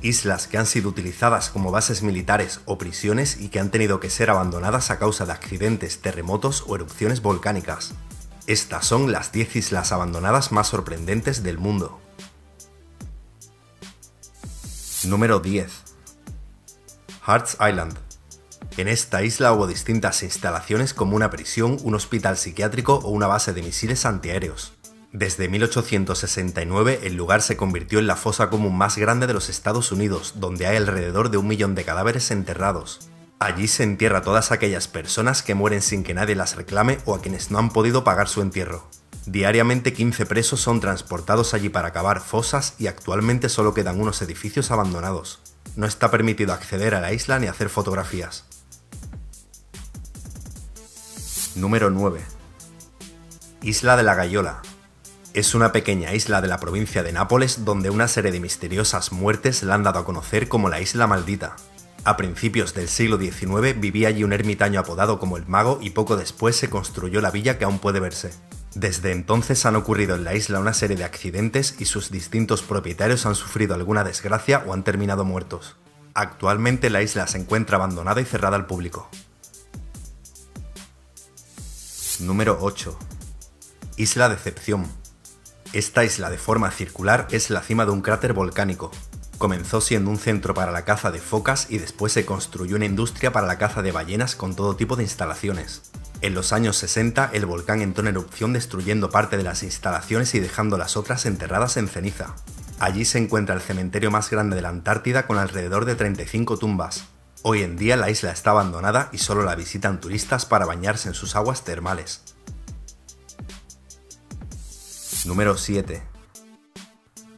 Islas que han sido utilizadas como bases militares o prisiones y que han tenido que ser abandonadas a causa de accidentes, terremotos o erupciones volcánicas. Estas son las 10 islas abandonadas más sorprendentes del mundo. Número 10. Hearts Island. En esta isla hubo distintas instalaciones como una prisión, un hospital psiquiátrico o una base de misiles antiaéreos. Desde 1869 el lugar se convirtió en la fosa común más grande de los Estados Unidos, donde hay alrededor de 1 millón de cadáveres enterrados. Allí se entierra a todas aquellas personas que mueren sin que nadie las reclame o a quienes no han podido pagar su entierro. Diariamente 15 presos son transportados allí para cavar fosas y actualmente solo quedan unos edificios abandonados. No está permitido acceder a la isla ni hacer fotografías. Número 9. Isla de la Gaiola. Es una pequeña isla de la provincia de Nápoles donde una serie de misteriosas muertes la han dado a conocer como la Isla Maldita. A principios del siglo XIX vivía allí un ermitaño apodado como el Mago y poco después se construyó la villa que aún puede verse. Desde entonces han ocurrido en la isla una serie de accidentes y sus distintos propietarios han sufrido alguna desgracia o han terminado muertos. Actualmente la isla se encuentra abandonada y cerrada al público. Número 8. Isla Decepción. Esta isla de forma circular es la cima de un cráter volcánico. Comenzó siendo un centro para la caza de focas y después se construyó una industria para la caza de ballenas con todo tipo de instalaciones. En los años 60 el volcán entró en erupción destruyendo parte de las instalaciones y dejando las otras enterradas en ceniza. Allí se encuentra el cementerio más grande de la Antártida con alrededor de 35 tumbas. Hoy en día la isla está abandonada y solo la visitan turistas para bañarse en sus aguas termales. Número 7.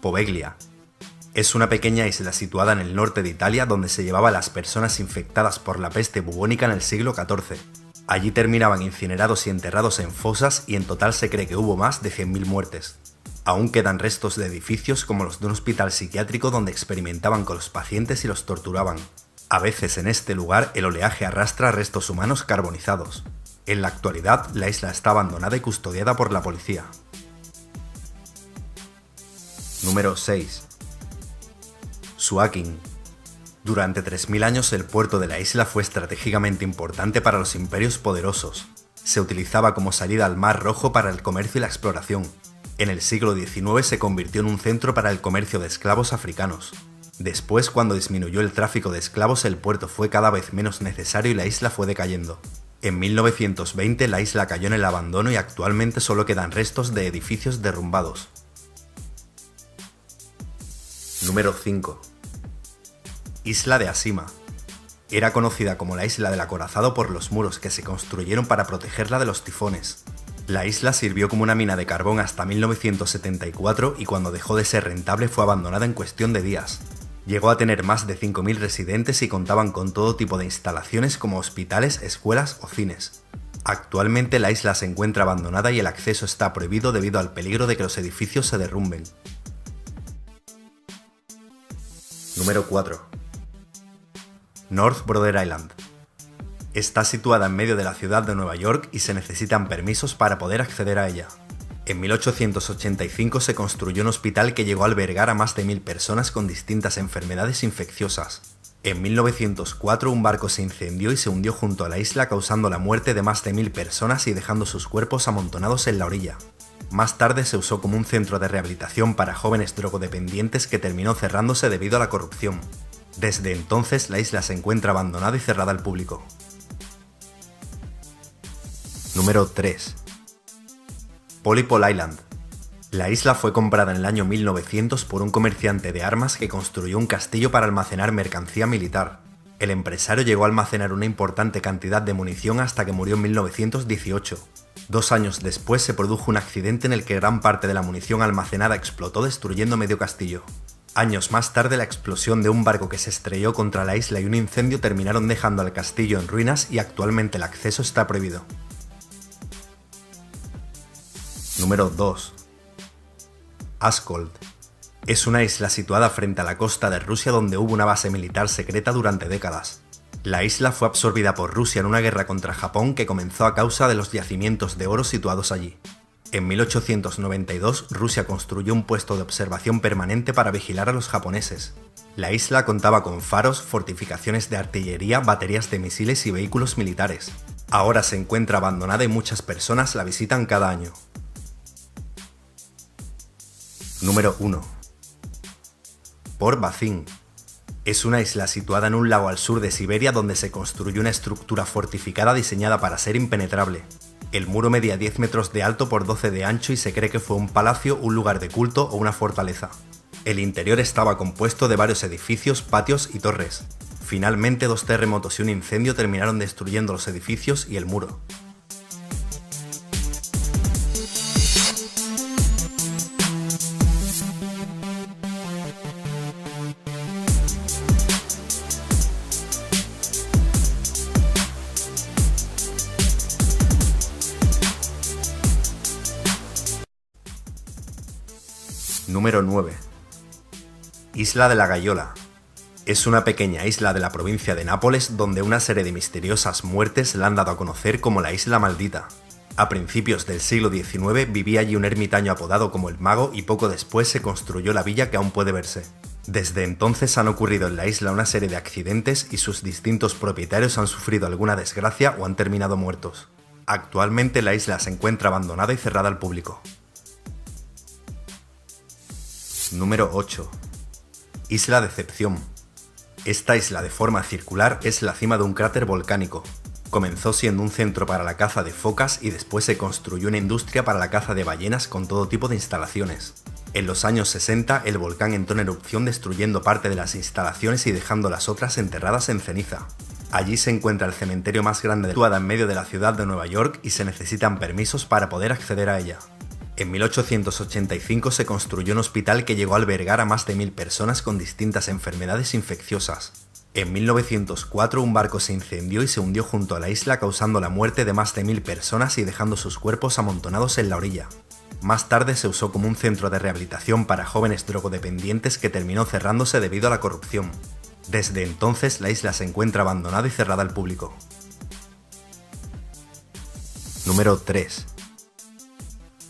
Poveglia. Es una pequeña isla situada en el norte de Italia donde se llevaba a las personas infectadas por la peste bubónica en el siglo XIV. Allí terminaban incinerados y enterrados en fosas y en total se cree que hubo más de 100.000 muertes. Aún quedan restos de edificios como los de un hospital psiquiátrico donde experimentaban con los pacientes y los torturaban. A veces en este lugar el oleaje arrastra restos humanos carbonizados. En la actualidad la isla está abandonada y custodiada por la policía. Número 6. Suakin. Durante 3000 años el puerto de la isla fue estratégicamente importante para los imperios poderosos. Se utilizaba como salida al Mar Rojo para el comercio y la exploración. En el siglo XIX se convirtió en un centro para el comercio de esclavos africanos. Después, cuando disminuyó el tráfico de esclavos, el puerto fue cada vez menos necesario y la isla fue decayendo. En 1920 la isla cayó en el abandono y actualmente solo quedan restos de edificios derrumbados. Número 5. Isla de Asima. Era conocida como la Isla del Acorazado por los muros que se construyeron para protegerla de los tifones. La isla sirvió como una mina de carbón hasta 1974 y cuando dejó de ser rentable fue abandonada en cuestión de días. Llegó a tener más de 5.000 residentes y contaban con todo tipo de instalaciones como hospitales, escuelas o cines. Actualmente la isla se encuentra abandonada y el acceso está prohibido debido al peligro de que los edificios se derrumben. Número 4. North Brother Island. Está situada en medio de la ciudad de Nueva York y se necesitan permisos para poder acceder a ella. En 1885 se construyó un hospital que llegó a albergar a más de 1000 personas con distintas enfermedades infecciosas. En 1904 un barco se incendió y se hundió junto a la isla causando la muerte de más de 1000 personas y dejando sus cuerpos amontonados en la orilla. Más tarde se usó como un centro de rehabilitación para jóvenes drogodependientes que terminó cerrándose debido a la corrupción. Desde entonces la isla se encuentra abandonada y cerrada al público. Número 3. Polypol Island. La isla fue comprada en el año 1900 por un comerciante de armas que construyó un castillo para almacenar mercancía militar. El empresario llegó a almacenar una importante cantidad de munición hasta que murió en 1918. 2 años después se produjo un accidente en el que gran parte de la munición almacenada explotó destruyendo medio castillo. Años más tarde la explosión de un barco que se estrelló contra la isla y un incendio terminaron dejando al castillo en ruinas y actualmente el acceso está prohibido. Número 2. Askold. Es una isla situada frente a la costa de Rusia donde hubo una base militar secreta durante décadas. La isla fue absorbida por Rusia en una guerra contra Japón que comenzó a causa de los yacimientos de oro situados allí. En 1892, Rusia construyó un puesto de observación permanente para vigilar a los japoneses. La isla contaba con faros, fortificaciones de artillería, baterías de misiles y vehículos militares. Ahora se encuentra abandonada y muchas personas la visitan cada año. Número 1. Port Basin. Es una isla situada en un lago al sur de Siberia donde se construyó una estructura fortificada diseñada para ser impenetrable. El muro medía 10 metros de alto por 12 de ancho y se cree que fue un palacio, un lugar de culto o una fortaleza. El interior estaba compuesto de varios edificios, patios y torres. Finalmente, 2 terremotos y un incendio terminaron destruyendo los edificios y el muro. Número 9. Isla de la Gaiola. Es una pequeña isla de la provincia de Nápoles donde una serie de misteriosas muertes la han dado a conocer como la Isla Maldita. A principios del siglo XIX vivía allí un ermitaño apodado como el Mago y poco después se construyó la villa que aún puede verse. Desde entonces han ocurrido en la isla una serie de accidentes y sus distintos propietarios han sufrido alguna desgracia o han terminado muertos. Actualmente la isla se encuentra abandonada y cerrada al público. Número 8. Isla Decepción. Esta isla de forma circular es la cima de un cráter volcánico. Comenzó siendo un centro para la caza de focas y después se construyó una industria para la caza de ballenas con todo tipo de instalaciones. En los años 60 el volcán entró en erupción destruyendo parte de las instalaciones y dejando las otras enterradas en ceniza. Allí se encuentra el cementerio más grande situada en medio de la ciudad de Nueva York y se necesitan permisos para poder acceder a ella. En 1885 se construyó un hospital que llegó a albergar a más de 1000 personas con distintas enfermedades infecciosas. En 1904 un barco se incendió y se hundió junto a la isla causando la muerte de más de 1000 personas y dejando sus cuerpos amontonados en la orilla. Más tarde se usó como un centro de rehabilitación para jóvenes drogodependientes que terminó cerrándose debido a la corrupción. Desde entonces la isla se encuentra abandonada y cerrada al público. Número 3.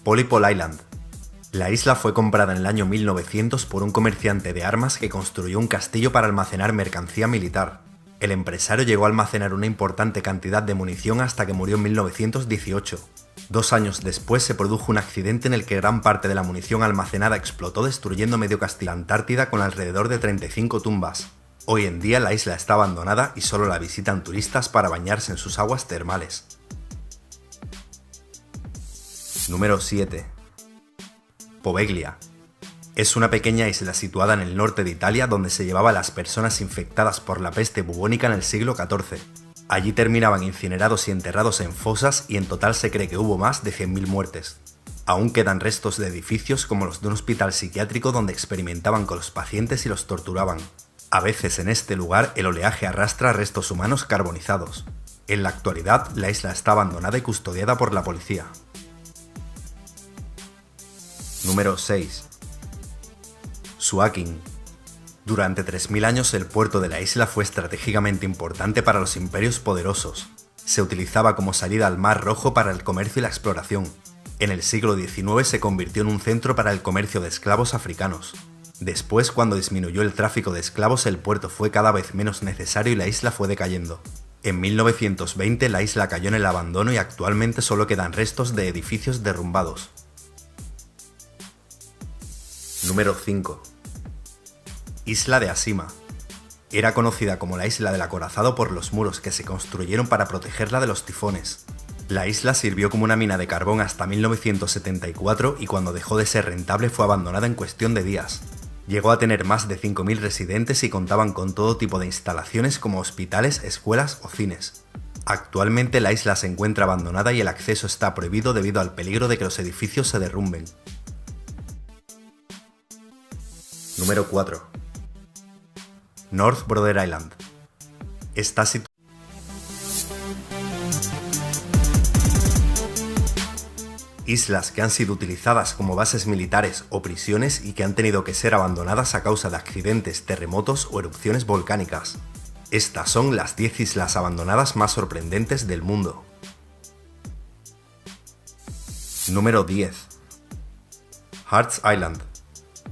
Polypol Island. La isla fue comprada en el año 1900 por un comerciante de armas que construyó un castillo para almacenar mercancía militar. El empresario llegó a almacenar una importante cantidad de munición hasta que murió en 1918. 2 años después se produjo un accidente en el que gran parte de la munición almacenada explotó destruyendo medio castillo. La Antártida con alrededor de 35 tumbas. Hoy en día la isla está abandonada y solo la visitan turistas para bañarse en sus aguas termales. Número 7. Poveglia. Es una pequeña isla situada en el norte de Italia donde se llevaba a las personas infectadas por la peste bubónica en el siglo XIV. Allí terminaban incinerados y enterrados en fosas y en total se cree que hubo más de 100.000 muertes. Aún quedan restos de edificios como los de un hospital psiquiátrico donde experimentaban con los pacientes y los torturaban. A veces en este lugar el oleaje arrastra restos humanos carbonizados. En la actualidad la isla está abandonada y custodiada por la policía. Número 6. Suakin. Durante 3000 años el puerto de la isla fue estratégicamente importante para los imperios poderosos. Se utilizaba como salida al Mar Rojo para el comercio y la exploración. En el siglo XIX se convirtió en un centro para el comercio de esclavos africanos. Después, cuando disminuyó el tráfico de esclavos, el puerto fue cada vez menos necesario y la isla fue decayendo. En 1920 la isla cayó en el abandono y actualmente solo quedan restos de edificios derrumbados. Número 5. Isla de Asima. Era conocida como la isla del acorazado por los muros que se construyeron para protegerla de los tifones. La isla sirvió como una mina de carbón hasta 1974 y cuando dejó de ser rentable fue abandonada en cuestión de días. Llegó a tener más de 5.000 residentes y contaban con todo tipo de instalaciones como hospitales, escuelas o cines. Actualmente la isla se encuentra abandonada y el acceso está prohibido debido al peligro de que los edificios se derrumben. Número 4. North Brother Island. Está situada. Islas que han sido utilizadas como bases militares o prisiones y que han tenido que ser abandonadas a causa de accidentes, terremotos o erupciones volcánicas. Estas son las 10 islas abandonadas más sorprendentes del mundo. Número 10. Hearts Island.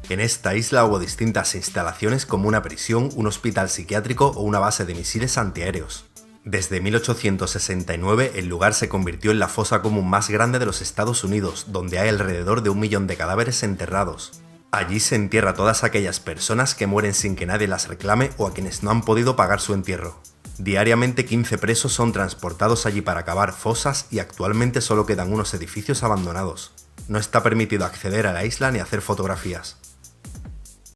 En esta isla hubo distintas instalaciones como una prisión, un hospital psiquiátrico o una base de misiles antiaéreos. Desde 1869 el lugar se convirtió en la fosa común más grande de los Estados Unidos, donde hay alrededor de 1 millón de cadáveres enterrados. Allí se entierra a todas aquellas personas que mueren sin que nadie las reclame o a quienes no han podido pagar su entierro. Diariamente 15 presos son transportados allí para cavar fosas y actualmente solo quedan unos edificios abandonados. No está permitido acceder a la isla ni hacer fotografías.